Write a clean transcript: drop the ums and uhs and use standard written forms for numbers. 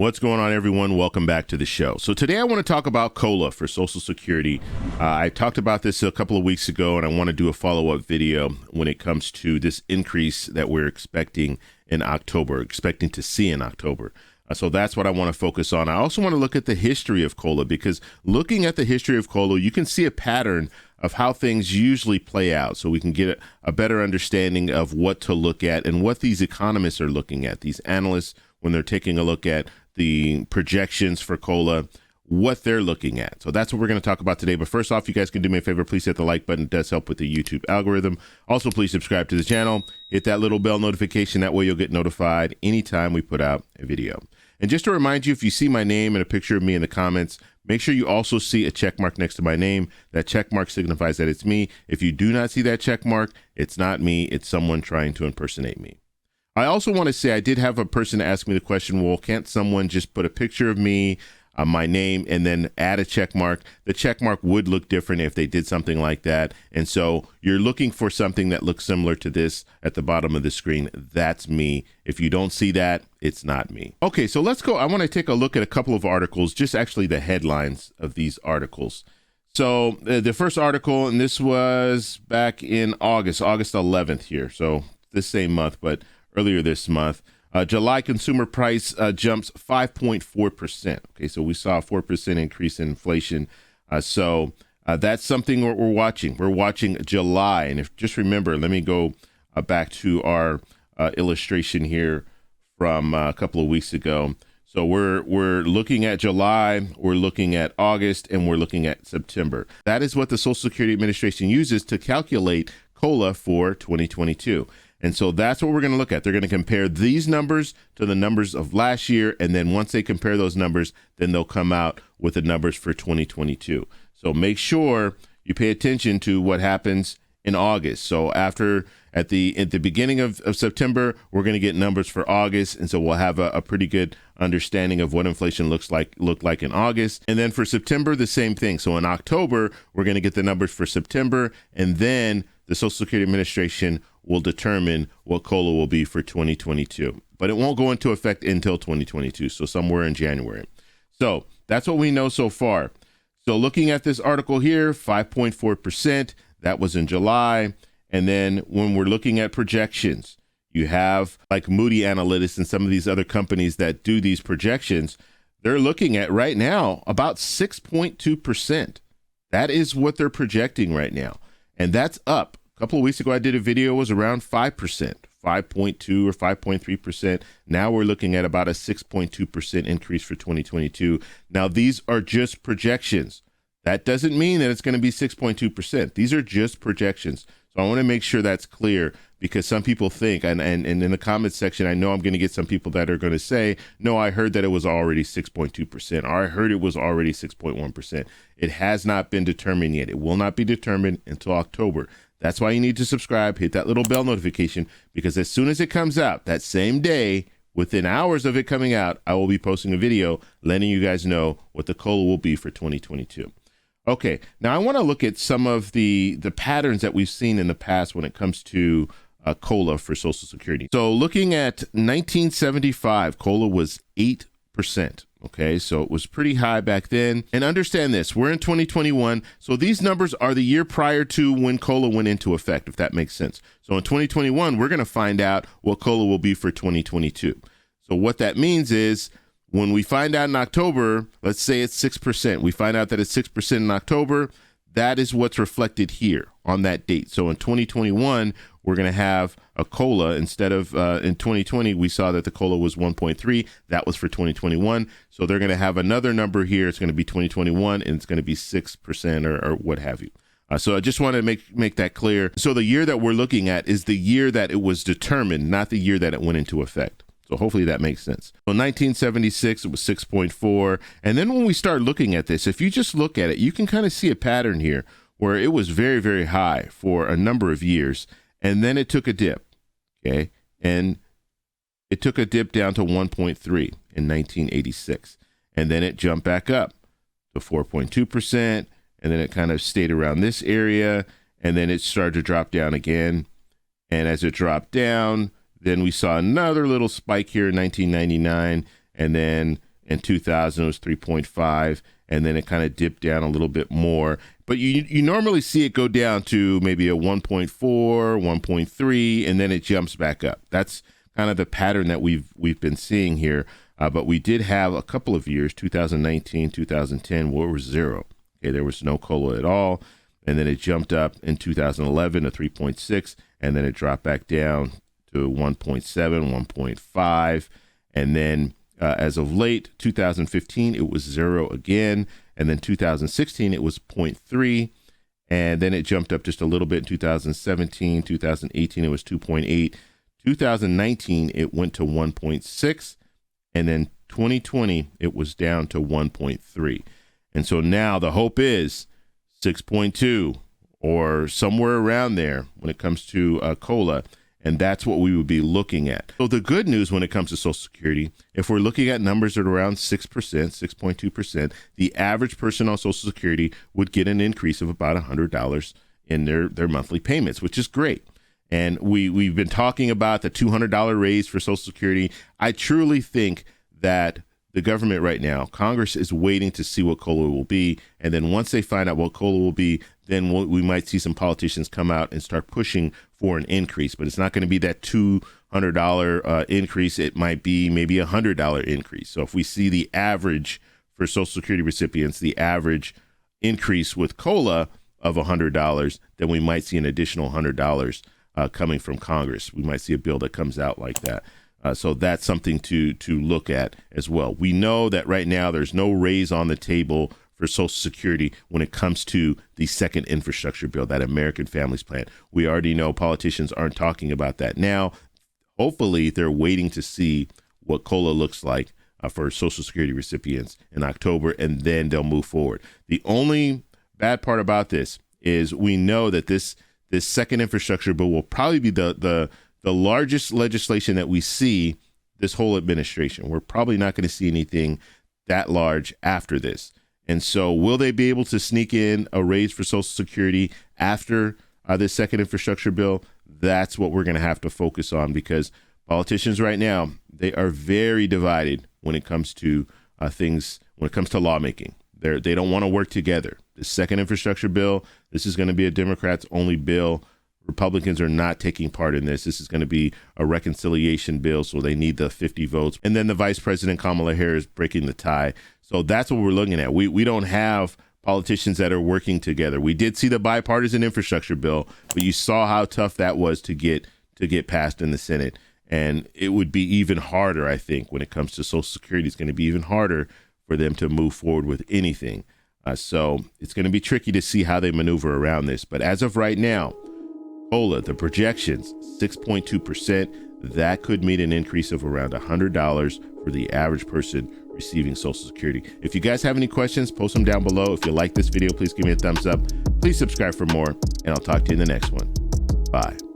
What's going on, everyone? Welcome back to the show. So today I want to talk about COLA for Social Security. I talked about this a couple of weeks ago, and I want to do a follow-up video when it comes to this increase that we're expecting in October, expecting to see in October. So that's what I want to focus on. I also want to look at the history of COLA, because looking at the history of COLA, you can see a pattern of how things usually play out, so we can get a better understanding of what to look at and what these economists are looking at, these analysts, when they're taking a look at the projections for COLA, what they're looking at. So that's what we're going to talk about today. But first off, you guys can do me a favor. Please hit the like button. It does help with the YouTube algorithm. Also, please subscribe to the channel. Hit that little bell notification. That way you'll get notified anytime we put out a video. And just to remind you, if you see my name and a picture of me in the comments, make sure you also see a check mark next to my name. That check mark signifies that it's me. If you do not see that check mark, it's not me. It's someone trying to impersonate me. I also want to say I did have a person ask me the question, well, can't someone just put a picture of me, my name, and then add a check mark? The check mark would look different if they did something like that. And so you're looking for something that looks similar to this at the bottom of the screen. That's me. If you don't see that, it's not me. Okay, so let's go. I want to take a look at a couple of articles, just actually the headlines of these articles. So the first article, and this was back in August 11th here. So this same month, but earlier this month, July consumer price jumps 5.4%. Okay, so we saw a 4% increase in inflation. So that's something we're watching. We're watching July. And if just remember, let me go back to our illustration here from a couple of weeks ago. So we're looking at July, we're looking at August, and we're looking at September. That is what the Social Security Administration uses to calculate COLA for 2022. And so that's what we're going to look at. They're going to compare these numbers to the numbers of last year. And then once they compare those numbers, then they'll come out with the numbers for 2022. So make sure you pay attention to what happens in August. So at the beginning of September, we're going to get numbers for August. And so we'll have a pretty good understanding of what inflation looked like in August. And then for September, the same thing. So in October, we're going to get the numbers for September. And then the Social Security Administration will determine what COLA will be for 2022. But it won't go into effect until 2022, so somewhere in January. So that's what we know so far. So looking at this article here, 5.4%, that was in July. And then when we're looking at projections, you have like Moody Analytics and some of these other companies that do these projections. They're looking at right now about 6.2%. That is what they're projecting right now. And that's up. A couple of weeks ago, I did a video, it was around 5%, 5.2 or 5.3%. Now we're looking at about a 6.2% increase for 2022. Now, these are just projections. That doesn't mean that it's going to be 6.2%. These are just projections. So I want to make sure that's clear, because some people think, and in the comments section, I know I'm going to get some people that are going to say, no, I heard that it was already 6.2%, or I heard it was already 6.1%. It has not been determined yet. It will not be determined until October. That's why you need to subscribe, hit that little bell notification, because as soon as it comes out that same day, within hours of it coming out, I will be posting a video letting you guys know what the COLA will be for 2022. Okay, now I want to look at some of the patterns that we've seen in the past when it comes to COLA for Social Security. So looking at 1975, COLA was 8%. Okay, so it was pretty high back then. And understand this, we're in 2021. So these numbers are the year prior to when COLA went into effect, if that makes sense. So in 2021, we're going to find out what COLA will be for 2022. So what that means is when we find out in October, let's say it's 6%. We find out that it's 6% in October. That is what's reflected here on that date. So in 2021, we're going to have a COLA instead of in 2020, we saw that the COLA was 1.3. That was for 2021. So they're going to have another number here. It's going to be 2021, and it's going to be 6% or what have you. So I just want to make that clear. So the year that we're looking at is the year that it was determined, not the year that it went into effect. So hopefully that makes sense. So 1976, it was 6.4. And then when we start looking at this, if you just look at it, you can kind of see a pattern here where it was very, very high for a number of years. And then it took a dip. Okay. And it took a dip down to 1.3 in 1986. And then it jumped back up to 4.2%. And then it kind of stayed around this area. And then it started to drop down again. And as it dropped down, then we saw another little spike here in 1999, and then In 2000, it was 3.5, and then it kind of dipped down a little bit more. But you normally see it go down to maybe a 1.4, 1.3, and then it jumps back up. That's kind of the pattern that we've been seeing here. But we did have a couple of years, 2019, 2010, where it was zero. Okay, there was no COLA at all. And then it jumped up in 2011 to 3.6, and then it dropped back down to 1.7, 1.5. And then as of late, 2015, it was zero again. And then 2016, it was 0.3. And then it jumped up just a little bit in 2017, 2018, it was 2.8. 2019, it went to 1.6. And then 2020, it was down to 1.3. And so now the hope is 6.2 or somewhere around there when it comes to COLA. And that's what we would be looking at. So the good news when it comes to Social Security, if we're looking at numbers at around 6%, 6.2%, the average person on Social Security would get an increase of about $100 in their monthly payments, which is great. And we've been talking about the $200 raise for Social Security. I truly think that the government right now, Congress is waiting to see what COLA will be. And then once they find out what COLA will be, then we might see some politicians come out and start pushing for an increase. But it's not going to be that $200 increase. It might be maybe a $100 increase. So if we see the average for Social Security recipients, the average increase with COLA of $100, then we might see an additional $100 coming from Congress. We might see a bill that comes out like that. So that's something to look at as well. We know that right now there's no raise on the table for Social Security when it comes to the second infrastructure bill, that American Families Plan. We already know politicians aren't talking about that now. Hopefully they're waiting to see what COLA looks like for Social Security recipients in October, and then they'll move forward. The only bad part about this is we know that this second infrastructure bill will probably be the largest legislation that we see this whole administration. We're probably not going to see anything that large after this. And so will they be able to sneak in a raise for Social Security after this second infrastructure bill? That's what we're going to have to focus on, because politicians right now, they are very divided when it comes to things, when it comes to lawmaking. They don't want to work together. The second infrastructure bill, this is going to be a Democrats only bill. Republicans are not taking part in this. This is going to be a reconciliation bill, so they need the 50 votes. And then the Vice President Kamala Harris breaking the tie. So that's what we're looking at. We don't have politicians that are working together. We did see the bipartisan infrastructure bill, but you saw how tough that was to get passed in the Senate. And it would be even harder, I think, when it comes to Social Security. It's going to be even harder for them to move forward with anything. So it's going to be tricky to see how they maneuver around this. But as of right now, COLA, the projections, 6.2%, that could mean an increase of around $100 for the average person receiving Social Security. If you guys have any questions, post them down below. If you like this video, please give me a thumbs up. Please subscribe for more, and I'll talk to you in the next one. Bye.